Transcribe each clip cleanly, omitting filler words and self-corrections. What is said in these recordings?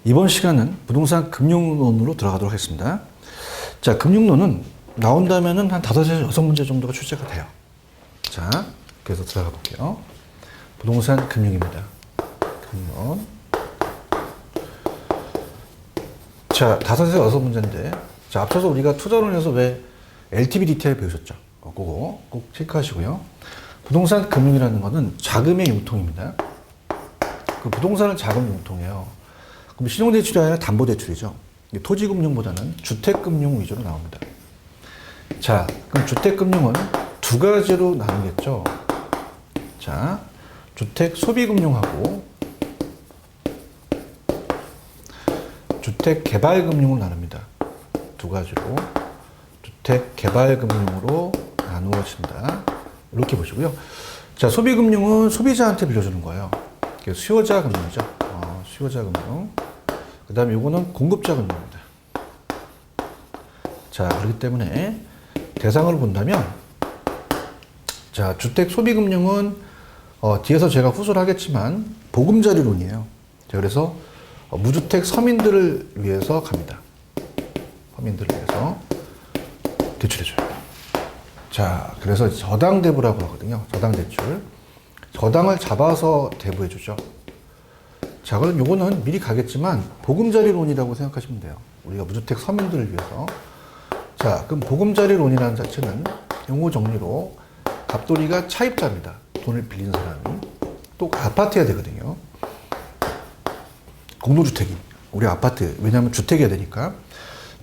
이번 시간은 부동산 금융론으로 들어가도록 하겠습니다. 자, 금융론은 나온다면은 한 5에서 6문제 정도가 출제가 돼요. 자, 그래서 들어가 볼게요. 부동산 금융입니다. 금융론. 자, 5에서 6문제인데, 자, 앞서서 우리가 투자론에서 왜 LTV 디테일 배우셨죠? 그거 꼭 체크하시고요. 부동산 금융이라는 것은 자금의 융통입니다. 그 부동산은 자금 융통이에요. 그럼 신용대출이 아니라 담보대출이죠. 토지금융보다는 주택금융 위주로 나옵니다. 자, 그럼 주택금융은 두 가지로 나누겠죠. 자, 주택소비금융하고 주택개발금융을 나눕니다. 두 가지로 주택개발금융으로 나누어진다. 이렇게 보시고요. 자, 소비금융은 소비자한테 빌려주는 거예요. 수요자 금융이죠. 수요자 금융. 그 다음에 이거는 공급자 금융입니다. 자, 그렇기 때문에 대상을 본다면, 자, 주택 소비 금융은 뒤에서 제가 후소를 하겠지만 보금자리론이에요. 자, 그래서 무주택 서민들을 위해서 갑니다. 서민들을 위해서 대출해줘요. 자, 그래서 저당 대부라고 하거든요. 저당 대출. 저당을 잡아서 대부해주죠. 자, 그럼 요거는 미리 가겠지만 보금자리론이라고 생각하시면 돼요. 우리가 무주택 서민들을 위해서. 자, 그럼 보금자리론이라는 자체는 용어 정리로 갑돌이가 차입자입니다. 돈을 빌린 사람이. 또 아파트여야 되거든요. 공동주택이. 우리 아파트. 왜냐하면 주택이어야 되니까.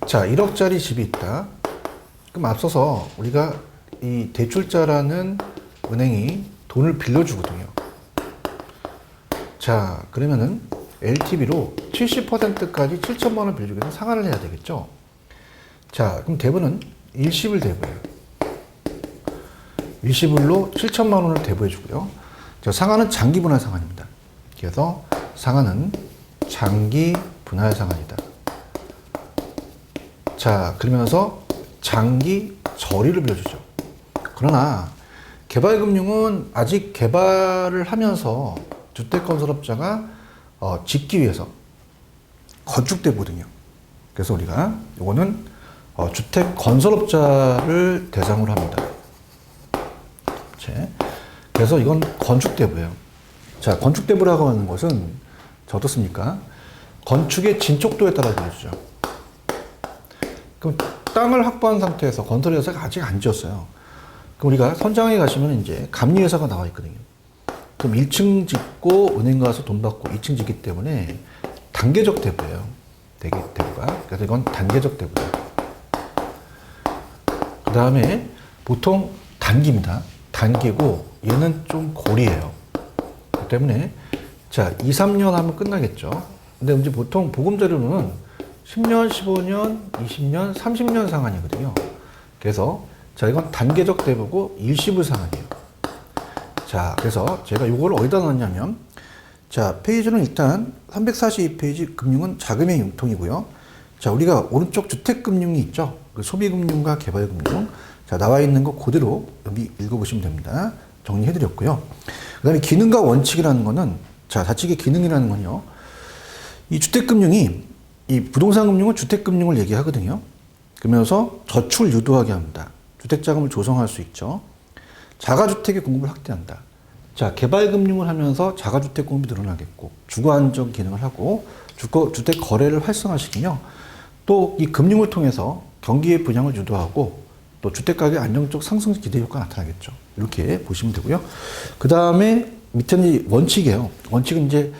자, 1억짜리 집이 있다. 그럼 앞서서 우리가 이 대출자라는 은행이 돈을 빌려주거든요. 자, 그러면은 LTV로 70%까지 7천만 원 빌려주기 위해서 상환을 해야 되겠죠. 자, 그럼 대부는 일시불 대부예요. 일시불로 7천만 원을 대부해 주고요. 자, 상환은 장기 분할 상환입니다. 그래서 상환은 장기 분할 상환이다. 자, 그러면서 장기 저리를 빌려주죠. 그러나 개발금융은 아직 개발을 하면서 주택건설업자가 짓기 위해서 건축대부거든요. 그래서 우리가 이거는 주택건설업자를 대상으로 합니다. 그래서 이건 건축대부예요. 자, 건축대부라고 하는 것은 어떻습니까? 건축의 진척도에 따라 빌려주죠. 그럼 땅을 확보한 상태에서 건설회사가 아직 안 지었어요. 그럼 우리가 선장에 가시면 이제 감리회사가 나와 있거든요. 그럼 1층 짓고 은행 가서 돈 받고 2층 짓기 때문에 단계적 대부예요. 대부가. 그래서 이건 단계적 대부예요. 그 다음에 보통 단기입니다. 단기고 얘는 좀 고리예요. 그렇기 때문에 자, 2, 3년 하면 끝나겠죠. 근데 이제 보통 보금자리로는 10년, 15년, 20년, 30년 상환이거든요. 그래서 자, 이건 단계적 대부고 일시불 상환이에요. 자, 그래서 제가 이걸 어디다 넣었냐면, 자, 페이지는 일단 342페이지 금융은 자금의 융통이고요. 자, 우리가 오른쪽 주택금융이 있죠. 그 소비금융과 개발금융. 자, 나와 있는 거 그대로 여기 읽어보시면 됩니다. 정리해드렸고요. 그 다음에 기능과 원칙이라는 거는, 자, 좌측의 기능이라는 건요. 이 주택금융이, 이 부동산금융은 주택금융을 얘기하거든요. 그러면서 저축을 유도하게 합니다. 주택자금을 조성할 수 있죠. 자가주택의 공급을 확대한다. 자, 개발금융을 하면서 자가주택 공급이 늘어나겠고, 주거안정 기능을 하고, 주택 거래를 활성화시키며, 또 이 금융을 통해서 경기의 분양을 유도하고, 또 주택가격 안정적 상승 기대 효과가 나타나겠죠. 이렇게 보시면 되고요. 그 다음에 밑에는 원칙이에요. 원칙은 이제,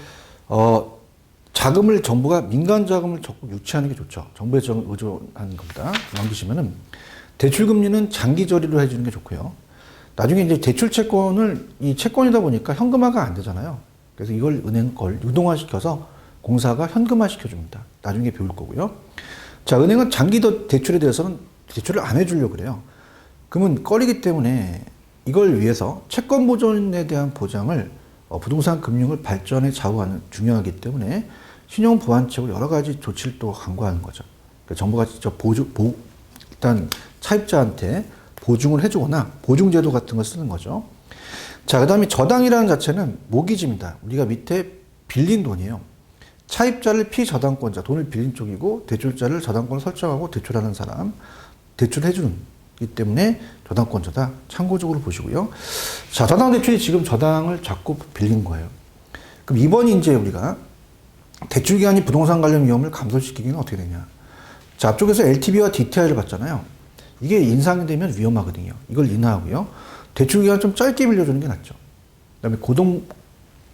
자금을 정부가 민간 자금을 적극 유치하는 게 좋죠. 정부에 의존하는 겁니다. 넘기시면은 대출금리는 장기 저리로 해주는 게 좋고요. 나중에 이제 대출 채권을 이 채권이다 보니까 현금화가 안 되잖아요. 그래서 이걸 은행 걸 유동화시켜서 공사가 현금화 시켜줍니다. 나중에 배울 거고요. 자, 은행은 장기 대출에 대해서는 대출을 안 해주려고 그래요. 그러면 꺼리기 때문에 이걸 위해서 채권 보존에 대한 보장을 부동산 금융을 발전에 좌우하는 중요하기 때문에 신용 보완책으로 여러 가지 조치를 또 강구하는 거죠. 그러니까 정부가 직접 일단 차입자한테 보증을 해주거나 보증제도 같은 걸 쓰는 거죠. 자, 그 다음에 저당이라는 자체는 모기지입니다. 우리가 밑에 빌린 돈이에요. 차입자를 피저당권자, 돈을 빌린 쪽이고 대출자를 저당권을 설정하고 대출하는 사람, 대출해주는 이기 때문에 저당권자다. 참고적으로 보시고요. 자, 저당 대출이 지금 저당을 자꾸 빌린 거예요. 그럼 이번이 이제 우리가 대출 기간이 부동산 관련 위험을 감소시키기는 어떻게 되냐. 자, 앞쪽에서 LTV와 DTI를 봤잖아요. 이게 인상이 되면 위험하거든요. 이걸 인하하고요. 대출 기간 좀 짧게 빌려주는 게 낫죠. 그 다음에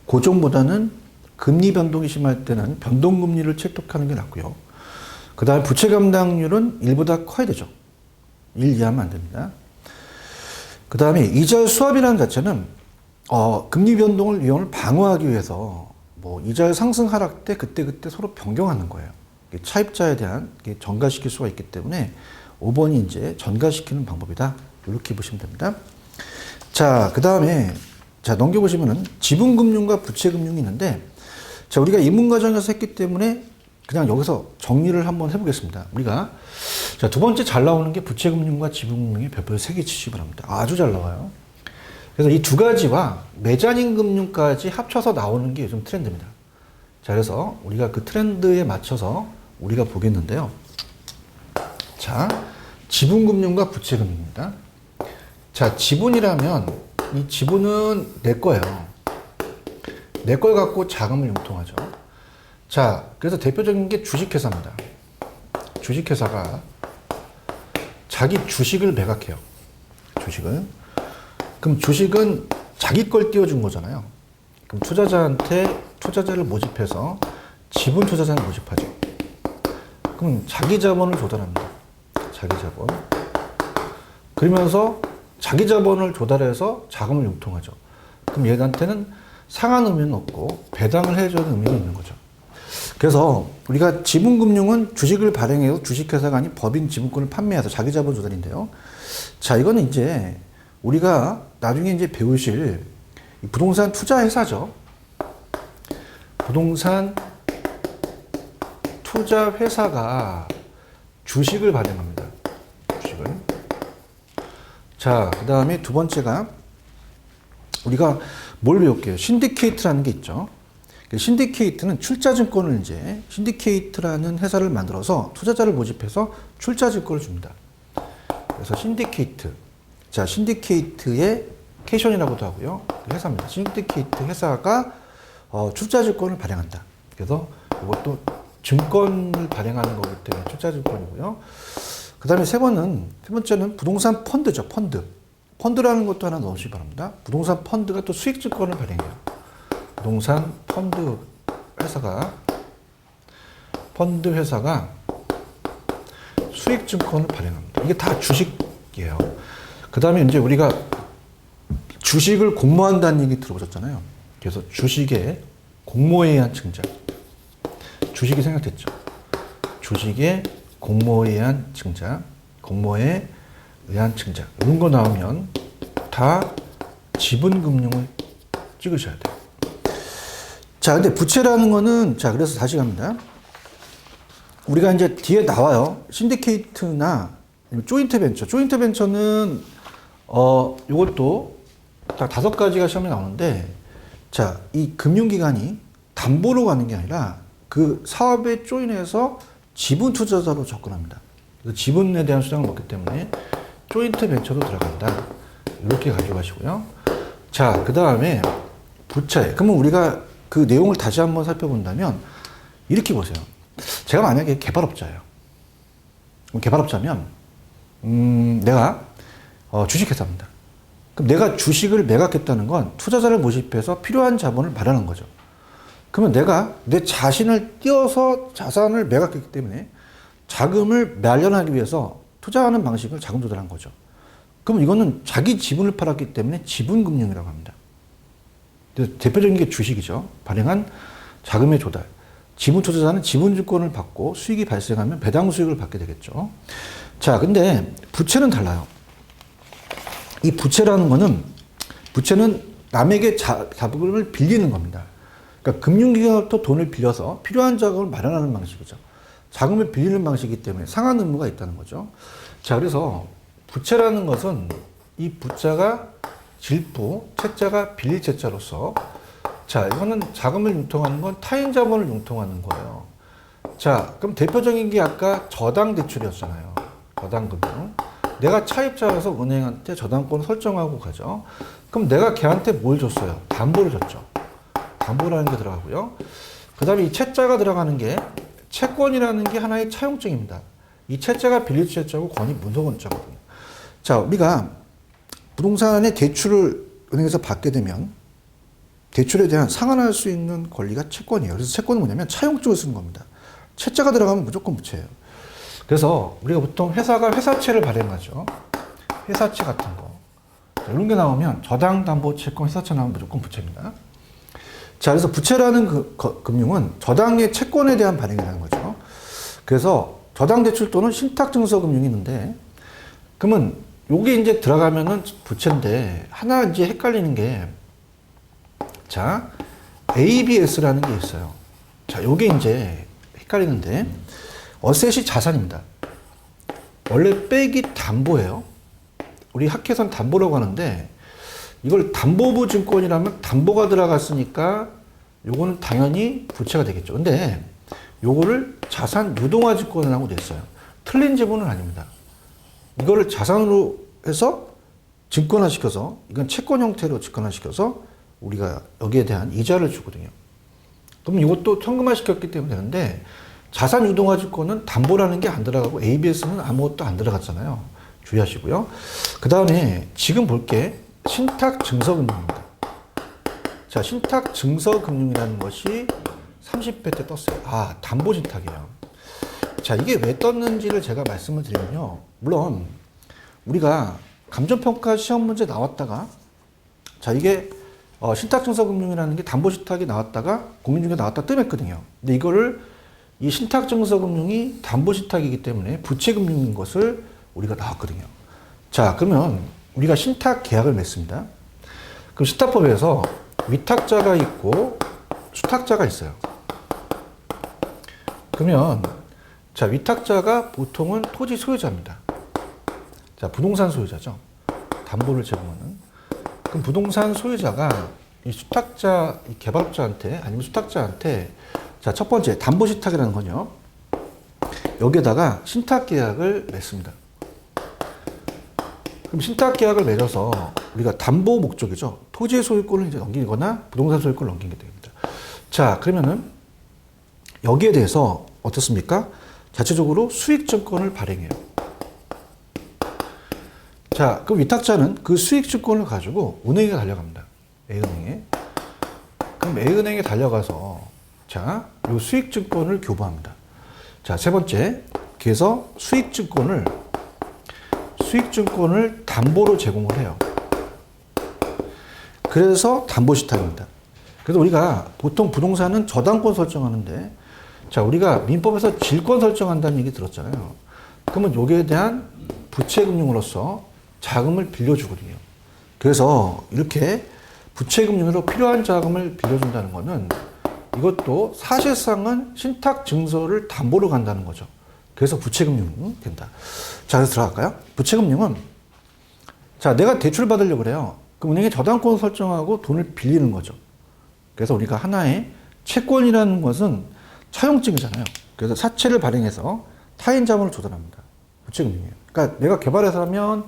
고정보다는 금리 변동이 심할 때는 변동금리를 채택하는 게 낫고요. 그 다음에 부채 감당률은 1보다 커야 되죠. 1 이하면 안 됩니다. 그 다음에 이자율 수합이라는 자체는 금리 변동을 위험을 방어하기 위해서 뭐 이자율 상승 하락 때 그때 서로 변경하는 거예요. 차입자에 대한 전가시킬 수가 있기 때문에 5번이 이제 전가시키는 방법이다. 이렇게 보시면 됩니다. 자, 그 다음에 자, 넘겨보시면은 지분금융과 부채금융이 있는데 자, 우리가 입문과정에서 했기 때문에 그냥 여기서 정리를 한번 해보겠습니다. 우리가 자, 두 번째 잘 나오는 게 부채금융과 지분금융의 별표를 3개 치시기 바랍니다. 아주 잘 나와요. 그래서 이 두 가지와 메자닌 금융까지 합쳐서 나오는 게 요즘 트렌드입니다. 자, 그래서 우리가 그 트렌드에 맞춰서 우리가 보겠는데요. 자, 지분금융과 부채금융입니다. 자, 지분이라면 이 지분은 내 거예요. 내 걸 갖고 자금을 융통하죠. 자, 그래서 대표적인 게 주식회사입니다. 주식회사가 자기 주식을 매각해요. 주식을. 그럼 주식은 자기 걸 띄워준 거잖아요. 그럼 투자자한테 투자자를 모집해서 지분 투자자를 모집하죠. 그럼 자기 자본을 조달합니다. 자기 자본. 그러면서 자기 자본을 조달해서 자금을 융통하죠. 그럼 얘한테는 상한 의미는 없고 배당을 해주는 의미가 있는 거죠. 그래서 우리가 지분금융은 주식을 발행해서 주식회사가 아닌 법인 지분권을 판매해서 자기 자본 조달인데요. 자, 이거는 이제 우리가 나중에 이제 배우실 부동산 투자 회사죠. 부동산 투자 회사가 주식을 발행합니다. 주식을. 자, 그 다음에 두 번째가 우리가 뭘 배울게요? 신디케이트라는 게 있죠. 신디케이트는 출자증권을 이제 신디케이트라는 회사를 만들어서 투자자를 모집해서 출자증권을 줍니다. 그래서 신디케이트. 자, 신디케이트의 캐션이라고도 하고요. 회사입니다. 신디케이트 회사가 출자증권을 발행한다. 그래서 이것도 증권을 발행하는 거기 때문에 출자증권이고요. 그 다음에 세 번째는 부동산 펀드죠. 펀드라는 것도 하나 넣으시기 바랍니다. 부동산 펀드가 또 수익증권을 발행해요. 부동산 펀드 회사가 수익증권을 발행합니다. 이게 다 주식이에요. 그 다음에 이제 우리가 주식을 공모한다는 얘기 들어보셨잖아요. 그래서 주식의 공모에 의한 증자. 주식이 생각됐죠. 주식의 공모에 의한 증자. 공모에 의한 증자. 이런 거 나오면 다 지분금융을 찍으셔야 돼요. 자, 근데 부채라는 거는, 자, 그래서 다시 갑니다. 우리가 이제 뒤에 나와요. 신디케이트나 조인트 벤처. 조인트 벤처는, 요것도 딱 5가지가 시험에 나오는데, 자, 이 금융기관이 담보로 가는 게 아니라 그 사업에 조인해서 지분 투자자로 접근합니다. 그래서 지분에 대한 수당을 먹기 때문에 조인트 벤처도 들어간다. 이렇게 가져가시고요. 자, 그 다음에 부채. 그러면 우리가 그 내용을 다시 한번 살펴본다면 이렇게 보세요. 제가 만약에 개발업자예요. 개발업자면 내가 주식회사입니다. 그럼 내가 주식을 매각했다는 건 투자자를 모집해서 필요한 자본을 마련한 거죠. 그러면 내가 내 자신을 띄워서 자산을 매각했기 때문에 자금을 마련하기 위해서 투자하는 방식을 자금 조달한 거죠. 그럼 이거는 자기 지분을 팔았기 때문에 지분금융이라고 합니다. 대표적인 게 주식이죠. 발행한 자금의 조달. 지분 투자자는 지분증권을 받고 수익이 발생하면 배당 수익을 받게 되겠죠. 자, 근데 부채는 달라요. 이 부채라는 거는, 부채는 남에게 자금을 빌리는 겁니다. 그러니까 금융기관부터 돈을 빌려서 필요한 자금을 마련하는 방식이죠. 자금을 빌리는 방식이기 때문에 상한 의무가 있다는 거죠. 자, 그래서 부채라는 것은 이 부자가 질부, 채자가 빌릴 채자로서 자, 이거는 자금을 융통하는 건 타인 자본을 융통하는 거예요. 자, 그럼 대표적인 게 아까 저당 대출이었잖아요. 저당 금융. 내가 차입자라서 은행한테 저당권 설정하고 가죠. 그럼 내가 걔한테 뭘 줬어요? 담보를 줬죠. 담보라는 게 들어가고요. 그 다음에 이 채자가 들어가는 게 채권이라는 게 하나의 차용증입니다. 이 채자가 빌릴 채자고 권이 문서권자거든요. 자, 우리가 부동산의 대출을 은행에서 받게 되면 대출에 대한 상환할 수 있는 권리가 채권이에요. 그래서 채권은 뭐냐면 차용증을 쓰는 겁니다. 채자가 들어가면 무조건 부채예요. 그래서 우리가 보통 회사가 회사채를 발행하죠. 회사채 같은 거. 이런 게 나오면 저당담보채권 회사채 나오면 무조건 부채입니다. 자, 그래서 부채라는 금융은 저당의 채권에 대한 발행이라는 거죠. 그래서 저당대출 또는 신탁증서금융이 있는데, 그러면 요게 이제 들어가면은 부채인데, 하나 이제 헷갈리는 게, 자, ABS라는 게 있어요. 자, 요게 이제 헷갈리는데, 어셋이 자산입니다. 원래 빼기 담보예요. 우리 학회에서는 담보라고 하는데, 이걸 담보부 증권이라면 담보가 들어갔으니까 요거는 당연히 부채가 되겠죠. 근데 요거를 자산 유동화 증권이라고 돼 있어요. 틀린 지분은 아닙니다. 이거를 자산으로 해서 증권화 시켜서, 이건 채권 형태로 증권화 시켜서 우리가 여기에 대한 이자를 주거든요. 그럼 이것도 현금화 시켰기 때문에 되는데, 자산 유동화 증권은 담보라는 게 안 들어가고 ABS는 아무것도 안 들어갔잖아요. 주의하시고요. 그 다음에 지금 볼 게 신탁증서금융입니다. 자, 신탁증서금융이라는 것이 30회 때 떴어요. 아, 담보신탁이에요. 자, 이게 왜 떴는지를 제가 말씀을 드리면요. 물론 우리가 감정평가 시험 문제 나왔다가, 자, 이게 신탁증서금융이라는 게 담보신탁이 나왔다가 공인중개 나왔다 뜸했거든요. 근데 이거를 이 신탁증서금융이 담보신탁이기 때문에 부채금융인 것을 우리가 나왔거든요. 자, 그러면 우리가 신탁 계약을 맺습니다. 그럼 신탁법에서 위탁자가 있고 수탁자가 있어요. 그러면 자, 위탁자가 보통은 토지 소유자입니다. 자, 부동산 소유자죠. 담보를 제공하는. 그럼 부동산 소유자가 이 수탁자, 이 개발업자한테 아니면 수탁자한테, 자, 첫 번째 담보신탁이라는 거죠. 여기에다가 신탁계약을 맺습니다. 그럼 신탁계약을 맺어서 우리가 담보 목적이죠. 토지의 소유권을 이제 넘기거나 부동산 소유권을 넘기게 됩니다. 자, 그러면은 여기에 대해서 어떻습니까? 자체적으로 수익증권을 발행해요. 자, 그 위탁자는 그 수익증권을 가지고 은행에 달려갑니다. A은행에. 그럼 A은행에 달려가서, 자, 이 수익증권을 교부합니다. 자, 세 번째. 그래서 수익증권을 담보로 제공을 해요. 그래서 담보신탁입니다. 그래서 우리가 보통 부동산은 저당권 설정하는데, 자, 우리가 민법에서 질권 설정한다는 얘기 들었잖아요. 그러면 여기에 대한 부채금융으로서 자금을 빌려주거든요. 그래서 이렇게 부채금융으로 필요한 자금을 빌려준다는 것은 이것도 사실상은 신탁증서를 담보로 간다는 거죠. 그래서 부채금융이 된다. 자, 그래서 들어갈까요? 부채금융은, 자, 내가 대출 받으려고 그래요. 그럼 은행에 저당권 설정하고 돈을 빌리는 거죠. 그래서 우리가 하나의 채권이라는 것은 차용증이잖아요. 그래서 사채를 발행해서 타인 자본을 조달합니다. 부채금융이에요. 그러니까 내가 개발해서 하면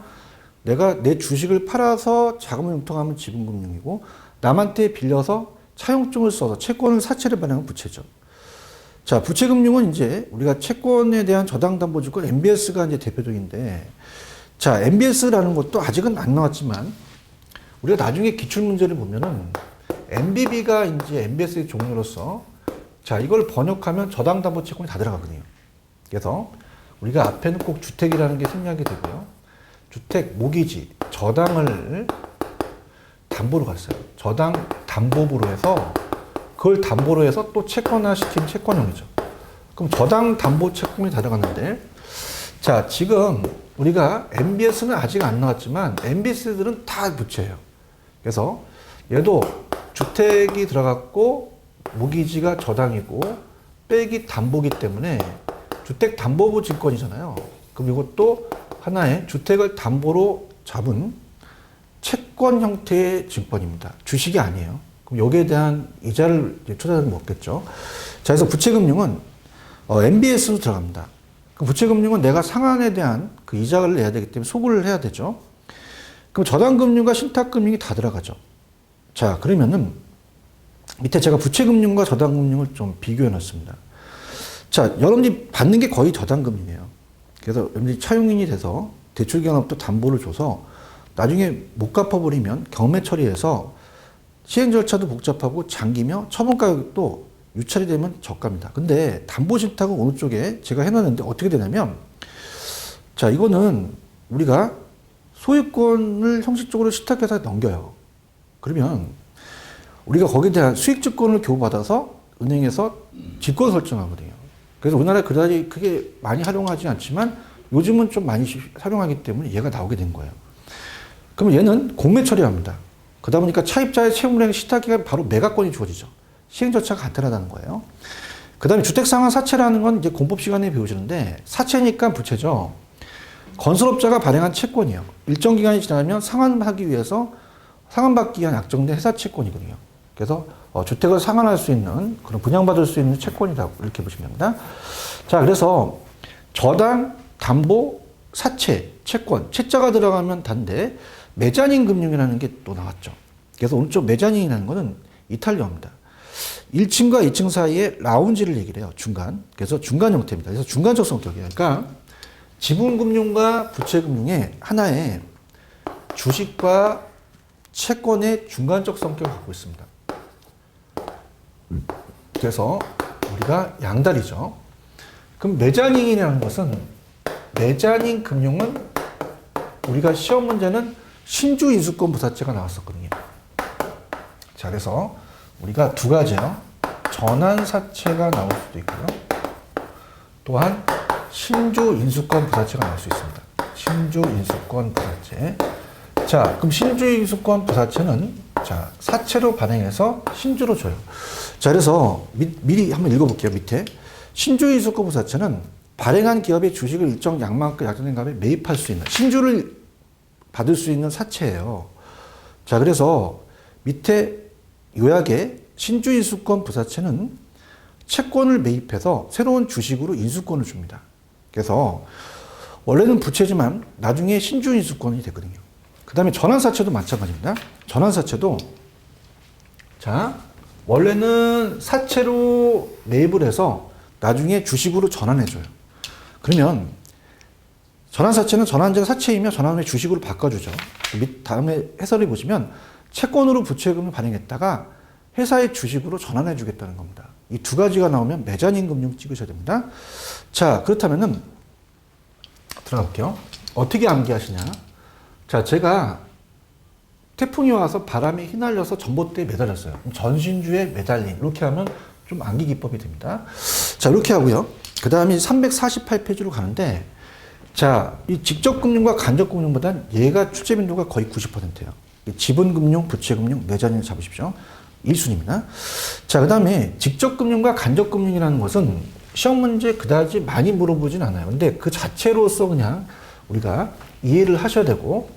내가 내 주식을 팔아서 자금을 융통하면 지분금융이고, 남한테 빌려서 차용증을 써서 채권을 사채를 발행하면 부채죠. 자, 부채금융은 이제 우리가 채권에 대한 저당담보증권 MBS가 이제 대표적인데, 자, MBS라는 것도 아직은 안 나왔지만 우리가 나중에 기출문제를 보면은 MBB가 이제 MBS의 종류로서, 자, 이걸 번역하면 저당담보채권이 다 들어가거든요. 그래서 우리가 앞에는 꼭 주택이라는 게 생략이 되고요. 주택, 모기지, 저당을 담보로 갔어요. 저당 담보부로 해서 그걸 담보로 해서 또 채권화 시킨 채권형이죠. 그럼 저당 담보 채권이 다 들어갔는데, 자, 지금 우리가 MBS는 아직 안 나왔지만 MBS들은 다 부채예요. 그래서 얘도 주택이 들어갔고 모기지가 저당이고 빼기 담보기 때문에 주택담보부 증권이잖아요. 그럼 이것도 하나의 주택을 담보로 잡은 채권 형태의 증권입니다. 주식이 아니에요. 그럼 여기에 대한 이자를 투자자는 먹겠죠. 자, 그래서 부채금융은 MBS로 들어갑니다. 그 부채금융은 내가 상환에 대한 그 이자를 내야 되기 때문에 소구를 해야 되죠. 그럼 저당금융과 신탁금융이 다 들어가죠. 자, 그러면은 밑에 제가 부채금융과 저당금융을 좀 비교해 놨습니다. 자, 여러분들이 받는 게 거의 저당금융이에요. 그래서 여러분들이 차용인이 돼서 대출기관으로부터 담보를 줘서 나중에 못 갚아버리면 경매 처리해서 시행 절차도 복잡하고 장기며 처분 가격도 유찰이 되면 저가입니다. 근데 담보신탁은 어느 쪽에 제가 해놨는데 어떻게 되냐면, 자, 이거는 우리가 소유권을 형식적으로 신탁해서 넘겨요. 그러면 우리가 거기에 대한 수익증권을 교부받아서 은행에서 직권 설정하거든요. 그래서 우리나라에 그다지 크게 많이 활용하지 않지만 요즘은 좀 많이 활용하기 때문에 얘가 나오게 된 거예요. 그럼 얘는 공매 처리합니다. 그러다 보니까 차입자의 채무은행 신탁기간 바로 매각권이 주어지죠. 시행 절차가 간단하다는 거예요. 그 다음에 주택상환 사채라는 건 이제 공법 시간에 배우시는데, 사채니까 부채죠. 건설업자가 발행한 채권이에요. 일정 기간이 지나면 상환하기 위해서 상환받기 위한 약정된 회사 채권이거든요. 그래서 주택을 상환할 수 있는, 그런 분양받을 수 있는 채권이라고 이렇게 보시면 됩니다. 자, 그래서 저당, 담보, 사채, 채권, 채자가 들어가면 단데 메자닌 금융이라는 게 또 나왔죠. 그래서 오른쪽 메자닌이라는 거는 이탈리아입니다. 1층과 2층 사이에 라운지를 얘기를 해요. 중간. 그래서 중간 형태입니다. 그래서 중간적 성격이에요. 그러니까 지분금융과 부채금융의 하나의 주식과 채권의 중간적 성격을 갖고 있습니다. 그래서 우리가 양다리죠. 그럼 메자닌이라는 것은, 메자닌 금융은 우리가 시험 문제는 신주 인수권 부사채가 나왔었거든요. 자, 그래서 우리가 두 가지요. 전환사채가 나올 수도 있고요. 또한 신주 인수권 부사채가 나올 수 있습니다. 신주 인수권 부사채. 자, 그럼 신주 인수권 부사채는, 자, 사채로 발행해서 신주로 줘요. 자, 그래서 미리 한번 읽어볼게요. 밑에. 신주 인수권 부사채는 발행한 기업의 주식을 일정 양만큼 약정된 값에 매입할 수 있는, 신주를 받을 수 있는 사채예요. 자, 그래서 밑에 요약에 신주 인수권 부사채는 채권을 매입해서 새로운 주식으로 인수권을 줍니다. 그래서 원래는 부채지만 나중에 신주 인수권이 되거든요. 그 다음에 전환사채도 마찬가지입니다. 전환사채도, 자, 원래는 사채로 매입을 해서 나중에 주식으로 전환해줘요. 그러면 전환사채는 전환제가 사채이며 전환 후에 주식으로 바꿔주죠. 다음에 해설을 보시면 채권으로 부채금을 발행했다가 회사의 주식으로 전환해 주겠다는 겁니다. 이 두 가지가 나오면 메자닌 금융 찍으셔야 됩니다. 자, 그렇다면은 들어가 볼게요. 어떻게 암기하시냐. 자, 제가 태풍이 와서 바람에 휘날려서 전봇대에 매달렸어요. 전신주에 매달린, 이렇게 하면 좀 암기 기법이 됩니다. 자, 이렇게 하고요. 그 다음에 348페이지로 가는데, 자, 이 직접금융과 간접금융보단 얘가 출제 빈도가 거의 90%예요. 지분금융, 부채금융, 메자닌을 잡으십시오. 1순위입니다. 자, 그 다음에 직접금융과 간접금융이라는 것은 시험 문제 그다지 많이 물어보진 않아요. 근데 그 자체로서 그냥 우리가 이해를 하셔야 되고,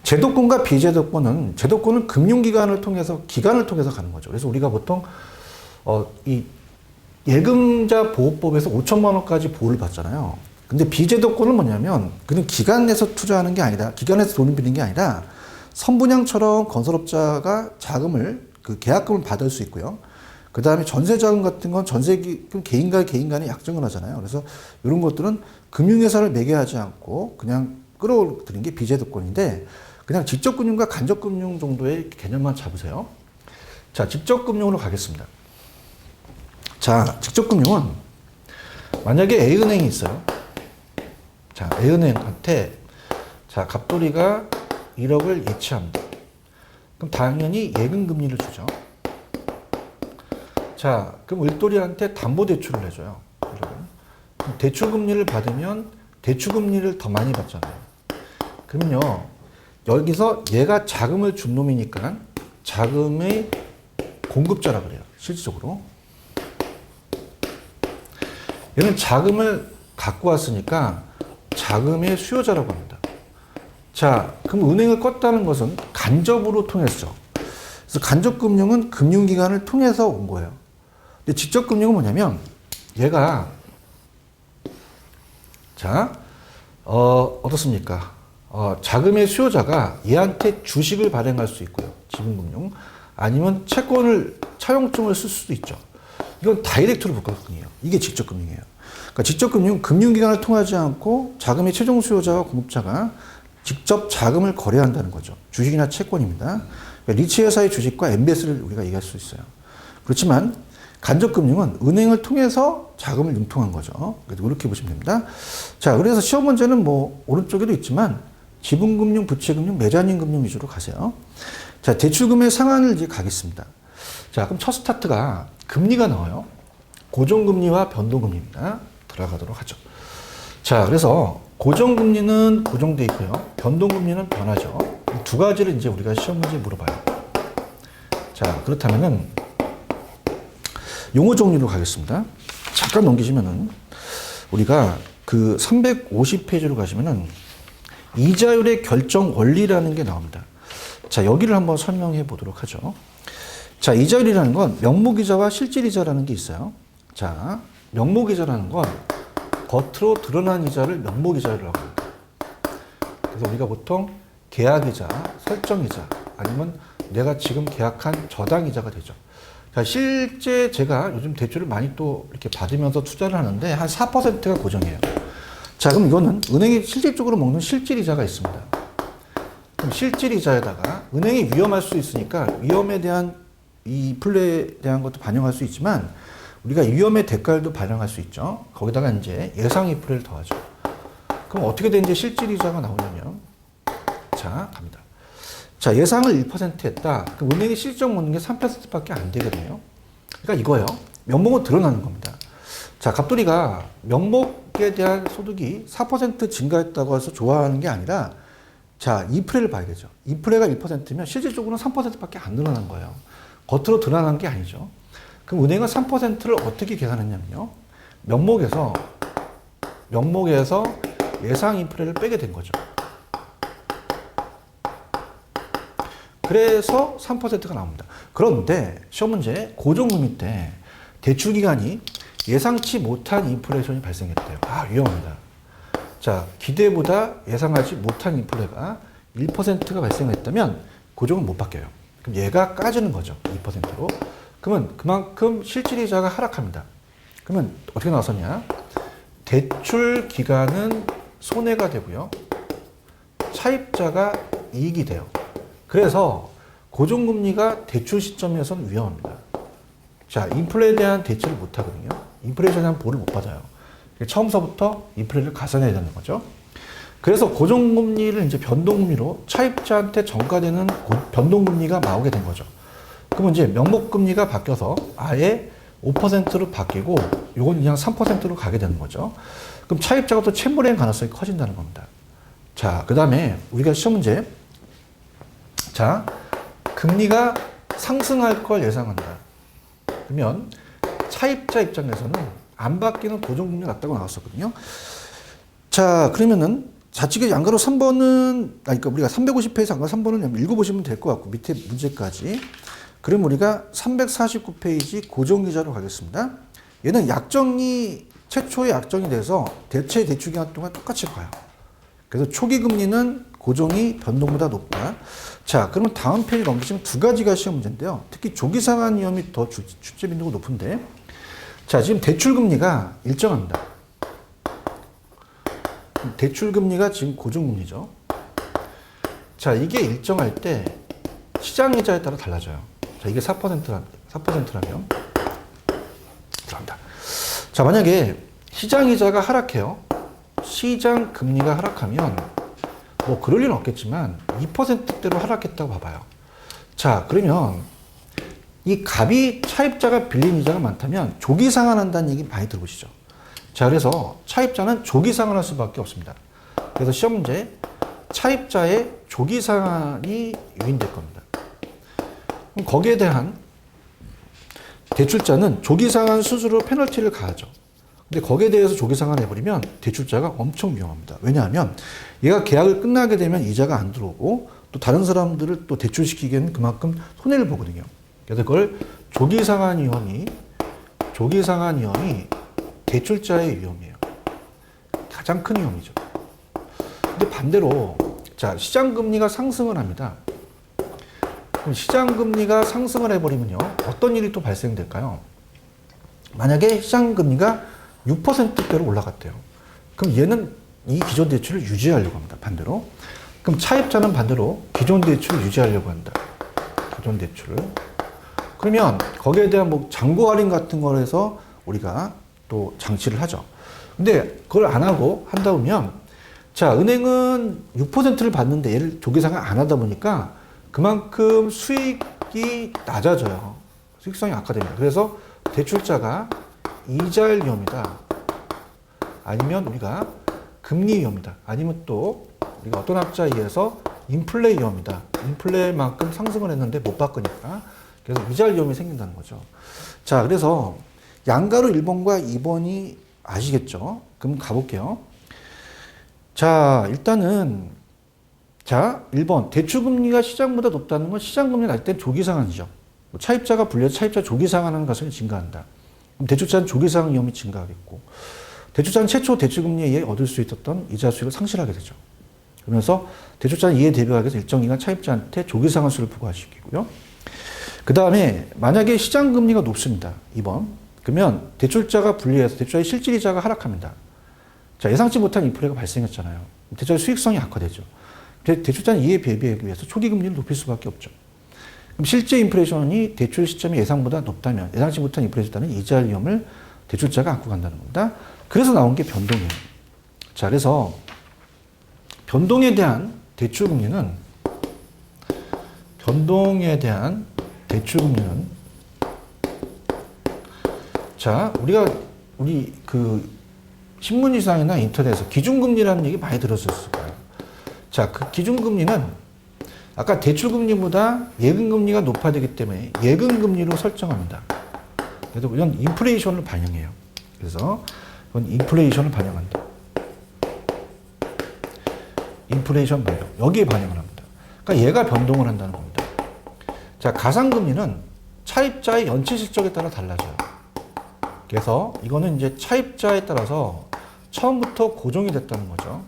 제도권과 비제도권은, 제도권은 금융기관을 통해서, 기관을 통해서 가는 거죠. 그래서 우리가 보통 이 예금자 보호법에서 5천만 원까지 보호를 받잖아요. 근데 비제도권은 뭐냐면 그냥 기관 내에서 투자하는 게 아니라, 기관에서 돈을 빌리는 게 아니라 선분양처럼 건설업자가 자금을, 그 계약금을 받을 수 있고요. 그 다음에 전세자금 같은 건 전세금 개인과 개인 간에 약정을 하잖아요. 그래서 이런 것들은 금융회사를 매개하지 않고 그냥 끌어들이는 게 비제도권인데, 그냥 직접금융과 간접금융 정도의 개념만 잡으세요. 자, 직접금융으로 가겠습니다. 자, 직접금융은 만약에 A은행이 있어요. 자, A은행한테, 자, 갑돌이가 1억을 예치합니다. 그럼 당연히 예금금리를 주죠. 자, 그럼 을돌이한테 담보대출을 해줘요. 그럼 대출금리를 받으면 대출금리를 더 많이 받잖아요. 그러면요, 여기서 얘가 자금을 준 놈이니까 자금의 공급자라 그래요. 실질적으로. 얘는 자금을 갖고 왔으니까 자금의 수요자라고 합니다. 자, 그럼 은행을 껐다는 것은 간접으로 통했죠. 그래서 간접금융은 금융기관을 통해서 온 거예요. 근데 직접금융은 뭐냐면 얘가 자 어떻습니까? 자금의 수요자가 얘한테 주식을 발행할 수 있고요. 지분금융 아니면 채권을 차용증을 쓸 수도 있죠. 이건 다이렉트로 복합금융이에요. 이게 직접금융이에요. 그러니까 직접금융은 금융기관을 통하지 않고 자금의 최종 수요자와 공급자가 직접 자금을 거래한다는 거죠. 주식이나 채권입니다. 그러니까 리츠 회사의 주식과 MBS를 우리가 얘기할 수 있어요. 그렇지만 간접금융은 은행을 통해서 자금을 융통한 거죠. 이렇게 보시면 됩니다. 자, 그래서 시험 문제는 뭐 오른쪽에도 있지만 지분금융, 부채금융, 메자닌금융 위주로 가세요. 자, 대출금의 상한을 이제 가겠습니다. 자, 그럼 첫 스타트가 금리가 나와요. 고정금리와 변동금리입니다. 들어가도록 하죠. 자, 그래서 고정금리는 고정돼 있고요. 변동금리는 변하죠. 이 두 가지를 이제 우리가 시험 문제에 물어봐요. 자, 그렇다면은 용어 정리로 가겠습니다. 잠깐 넘기시면은 우리가 그 350페이지로 가시면은 이자율의 결정 원리라는 게 나옵니다. 자, 여기를 한번 설명해 보도록 하죠. 자, 이자율이라는 건 명목이자와 실질이자라는 게 있어요. 자, 명목이자라는 건 겉으로 드러난 이자를 명목이자라고 합니다. 그래서 우리가 보통 계약이자, 설정이자 아니면 내가 지금 계약한 저당이자가 되죠. 자, 실제 제가 요즘 대출을 많이 또 이렇게 받으면서 투자를 하는데 한 4%가 고정이에요. 자, 그럼 이거는 은행이 실질적으로 먹는 실질이자가 있습니다. 그럼 실질이자에다가 은행이 위험할 수 있으니까 위험에 대한 이 플레이에 대한 것도 반영할 수 있지만 우리가 위험의 대가도 반영할 수 있죠. 거기다가 이제 예상 인플레를 더하죠. 그럼 어떻게 된 이제 실질이자가 나오냐면 자, 갑니다. 자, 예상을 1% 했다. 그럼 은행이 실적 먹는 게 3%밖에 안 되거든요. 그러니까 이거예요. 명목은 드러나는 겁니다. 자, 갑돌이가 명목에 대한 소득이 4% 증가했다고 해서 좋아하는 게 아니라 자, 인플레를 봐야 되죠. 인플레가 1%면 실질적으로는 3%밖에 안 늘어난 거예요. 겉으로 드러난 게 아니죠. 그럼 은행은 3%를 어떻게 계산했냐면요. 명목에서 예상 인플레를 빼게 된 거죠. 그래서 3%가 나옵니다. 그런데 시험 문제 고정금리 때 대출 기간이 예상치 못한 인플레이션이 발생했대요. 아, 위험합니다. 자, 기대보다 예상하지 못한 인플레가 1%가 발생했다면 고정은 못 바뀌어요. 그럼 얘가 까지는 거죠. 2%로. 그러면 그만큼 실질이자가 하락합니다. 그러면 어떻게 나왔었냐? 대출 기간은 손해가 되고요. 차입자가 이익이 돼요. 그래서 고정금리가 대출 시점에서는 위험합니다. 자, 인플레에 대한 대처를 못 하거든요. 인플레이션에 대한 보를 못 받아요. 처음서부터 인플레를 가산해야 되는 거죠. 그래서 고정금리를 이제 변동금리로 차입자한테 전가되는 변동금리가 나오게 된 거죠. 그러면 이제 명목금리가 바뀌어서 아예 5%로 바뀌고 이건 그냥 3%로 가게 되는 거죠. 그럼 차입자가 또 채무례행 가능성이 커진다는 겁니다. 자, 그 다음에 우리가 시험 문제 자, 금리가 상승할 걸 예상한다. 그러면 차입자 입장에서는 안 바뀌는 고정금리가 낫다고 나왔었거든요. 자, 그러면은 좌측의 양가로 3번은, 그러니까 우리가 350페이지 양가 3번은 읽어보시면 될 것 같고, 밑에 문제까지. 그럼 우리가 349페이지 고정이자로 가겠습니다. 얘는 약정이, 최초의 약정이 돼서 대체 대출기간 동안 똑같이 가요. 그래서 초기 금리는 고정이 변동보다 높다. 자, 그러면 다음 페이지 넘기시면 두 가지가 시험 문제인데요. 특히 조기 상환 위험이 더 출제 빈도가 높은데. 자, 지금 대출 금리가 일정합니다. 대출 금리가 지금 고정 금리죠. 자, 이게 일정할 때 시장 이자에 따라 달라져요. 자, 이게 4%라면 들어갑니다. 자, 만약에 시장 이자가 하락해요. 시장 금리가 하락하면 뭐 그럴 일은 없겠지만 2%대로 하락했다고 봐봐요. 자, 그러면 이 갑이 차입자가 빌린 이자가 많다면 조기 상환한다는 얘기 많이 들어보시죠. 자, 그래서 차입자는 조기 상환할 수밖에 없습니다. 그래서 시험 문제 차입자의 조기 상환이 유인될 겁니다. 그럼 거기에 대한 대출자는 조기 상환 수수료 페널티를 가하죠. 근데 거기에 대해서 조기 상환해버리면 대출자가 엄청 위험합니다. 왜냐하면 얘가 계약을 끝나게 되면 이자가 안 들어오고 또 다른 사람들을 또 대출시키기에는 그만큼 손해를 보거든요. 그래서 그걸 조기상환 위험이 대출자의 위험이에요. 가장 큰 위험이죠. 근데 반대로 자, 시장 금리가 상승을 합니다. 그럼 시장 금리가 상승을 해버리면요, 어떤 일이 또 발생될까요? 만약에 시장 금리가 6%대로 올라갔대요. 그럼 얘는 이 기존 대출을 유지하려고 합니다. 반대로. 그럼 차입자는 반대로 기존 대출을 유지하려고 한다. 기존 대출을. 그러면 거기에 대한 뭐 잔고 할인 같은 걸 해서 우리가 또 장치를 하죠. 근데 그걸 안 하고 한다 보면, 자, 은행은 6%를 받는데 얘를 조기상환 안 하다 보니까 그만큼 수익이 낮아져요. 수익성이 악화됩니다. 그래서 대출자가 이자율 위험이다. 아니면 우리가 금리 위험이다. 아니면 또 우리가 어떤 학자에 의해서 인플레 위험이다. 인플레만큼 상승을 했는데 못 바꾸니까. 그래서 이자율 위험이 생긴다는 거죠. 자, 그래서 양가로 1번과 2번이 아시겠죠? 그럼 가볼게요. 자, 일단은 자, 1번 대출금리가 시장보다 높다는 건 시장금리 낮을 땐 조기상환이죠. 차입자가 불려서 차입자 조기상환하는 가설이 증가한다. 그럼 대출자는 조기상환 위험이 증가하겠고, 대출자는 최초 대출금리에 의해 얻을 수 있었던 이자 수익을 상실하게 되죠. 그러면서 대출자는 이에 대비하기 위해서 일정 기간 차입자한테 조기상환수를 부과시키고요. 그 다음에 만약에 시장금리가 높습니다. 2번. 그러면 대출자가 불리해서 대출자의 실질이자가 하락합니다. 자, 예상치 못한 인플레가 발생했잖아요. 대출자의 수익성이 악화되죠. 대출자는 이에 대비하기 위해서 초기 금리를 높일 수밖에 없죠. 그럼 실제 인플레이션이 대출 시점이 예상보다 높다면 예상치 못한 인플레이션은 이자 위험을 대출자가 안고 간다는 겁니다. 그래서 나온 게 변동이에요. 자, 그래서 변동에 대한 대출금리는 자, 우리 그 신문지상이나 인터넷에서 기준금리라는 얘기 많이 들었을 거예요. 자, 그 기준금리는 아까 대출금리보다 예금금리가 높아지기 때문에 예금금리로 설정합니다. 그래서 이건 인플레이션을 반영해요. 그래서 이건 인플레이션을 반영한다. 인플레이션 반영. 여기에 반영을 합니다. 그러니까 얘가 변동을 한다는 겁니다. 자, 가상금리는 차입자의 연체 실적에 따라 달라져요. 그래서 이거는 이제 차입자에 따라서 처음부터 고정이 됐다는 거죠.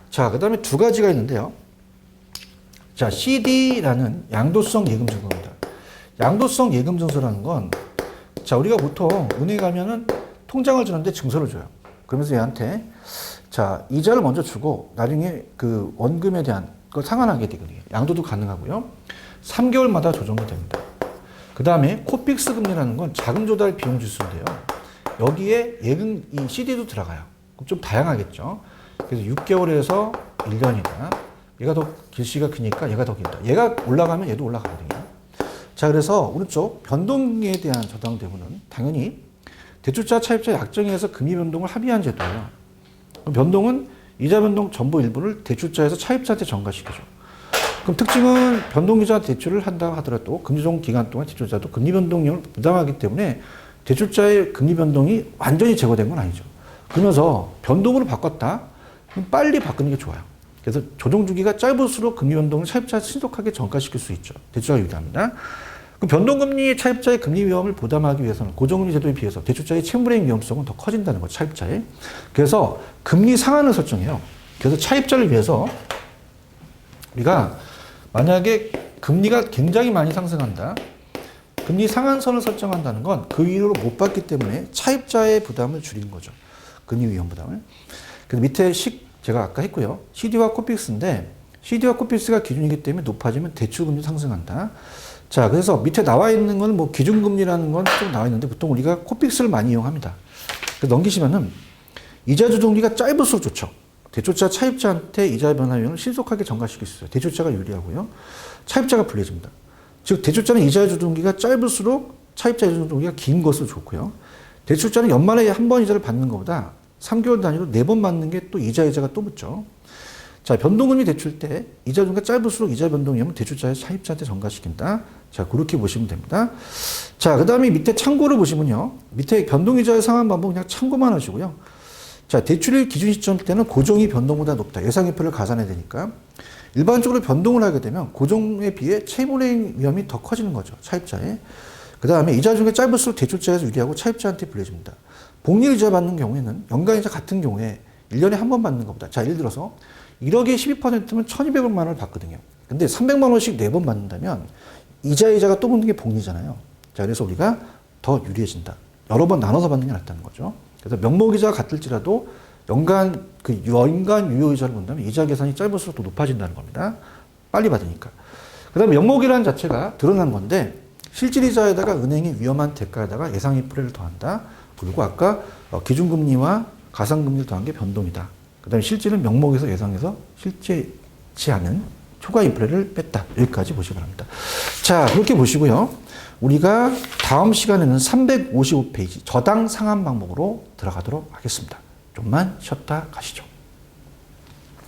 자, 그 다음에 두 가지가 있는데요. 자, CD라는 양도성 예금증서입니다. 양도성 예금증서라는 건, 자, 우리가 보통 은행에 가면은 통장을 주는데 증서를 줘요. 그러면서 얘한테, 자, 이자를 먼저 주고 나중에 그 원금에 대한 걸 상환하게 되거든요. 양도도 가능하고요. 3개월마다 조정이 됩니다. 그 다음에 코픽스 금리라는 건 자금 조달 비용 지수인데요. 여기에 예금, 이 CD도 들어가요. 그럼 좀 다양하겠죠. 그래서 6개월에서 1년이다. 얘가 더 길씨가 크니까 얘가 더 길다. 얘가 올라가면 얘도 올라가거든요. 자, 그래서 오른쪽 변동에 대한 저당 대부는 당연히 대출자 차입자 약정에서 금리 변동을 합의한 제도예요. 그럼 변동은 이자 변동 전부 일부를 대출자에서 차입자한테 전가시켜줘. 그럼 특징은 변동이자 대출을 한다 하더라도 금리적 기간 동안 대출자도 금리 변동률을 부담하기 때문에 대출자의 금리 변동이 완전히 제거된 건 아니죠. 그러면서 변동으로 바꿨다? 그럼 빨리 바꾸는 게 좋아요. 그래서 조정 주기가 짧을수록 금리 변동을 차입자에 신속하게 전가시킬 수 있죠. 대출자가 유리합니다. 그 변동금리 차입자의 금리 위험을 부담하기 위해서는 고정금리 제도에 비해서 대출자의 채무불이행 위험성은 더 커진다는 거죠. 차입자의. 그래서 금리 상한을 설정해요. 그래서 차입자를 위해서 우리가 만약에 금리가 굉장히 많이 상승한다. 금리 상한선을 설정한다는 건 그 위로 못 받기 때문에 차입자의 부담을 줄이는 거죠. 금리 위험 부담을. 그래서 밑에 제가 아까 했고요. CD와 코픽스인데 CD와 코픽스가 기준이기 때문에 높아지면 대출금리 상승한다. 자, 그래서 밑에 나와 있는 건 뭐 기준금리라는 건 좀 나와 있는데 보통 우리가 코픽스를 많이 이용합니다. 그래서 넘기시면은 이자 조정기가 짧을수록 좋죠. 대출자 차입자한테 이자 변화 비용을 신속하게 전가시킬 수 있어요. 대출자가 유리하고요. 차입자가 불리해집니다. 즉 대출자는 이자 조정기가 짧을수록 차입자 이자 조정기가 긴 것으로 좋고요. 대출자는 연말에 한 번 이자를 받는 것보다 3개월 단위로 4번 받는 게 또 이자가 또 붙죠. 자, 변동금리 대출 때 이자 조정기가 짧을수록 이자 변동 위험은 대출자의 차입자한테 전가시킨다. 자, 그렇게 보시면 됩니다. 자, 그 다음에 밑에 참고를 보시면요. 밑에 변동이자의 상환 방법 그냥 참고만 하시고요. 자, 대출일 기준 시점 때는 고정이 변동보다 높다. 예상인플레를 가산해야 되니까. 일반적으로 변동을 하게 되면 고정에 비해 채무불이행 위험이 더 커지는 거죠. 차입자에. 그 다음에 이자 중에 짧을수록 대출자에서 유리하고 차입자한테 불리해집니다. 복리이자 받는 경우에는 연간이자 같은 경우에 1년에 한 번 받는 것보다, 자, 예를 들어서 1억에 12%면 1,200만 원을 받거든요. 근데 300만 원씩 4번 받는다면 이자가 또 붙는 게 복리잖아요. 자, 그래서 우리가 더 유리해진다. 여러 번 나눠서 받는 게 낫다는 거죠. 그래서 명목이자가 같을지라도 연간 유효이자를 본다면 이자 계산이 짧을수록 더 높아진다는 겁니다. 빨리 받으니까. 그 다음에 명목이라는 자체가 드러난 건데 실질이자에다가 은행이 위험한 대가에다가 예상 인플레를 더한다. 그리고 아까 기준금리와 가상금리를 더한 게 변동이다. 그 다음에 실질은 명목에서 예상해서 실제치 않은 초과 인플레를 뺐다. 여기까지 보시기 바랍니다. 자, 그렇게 보시고요. 우리가 다음 시간에는 355페이지 저당 상환 방법으로 들어가도록 하겠습니다. 좀만 쉬었다 가시죠.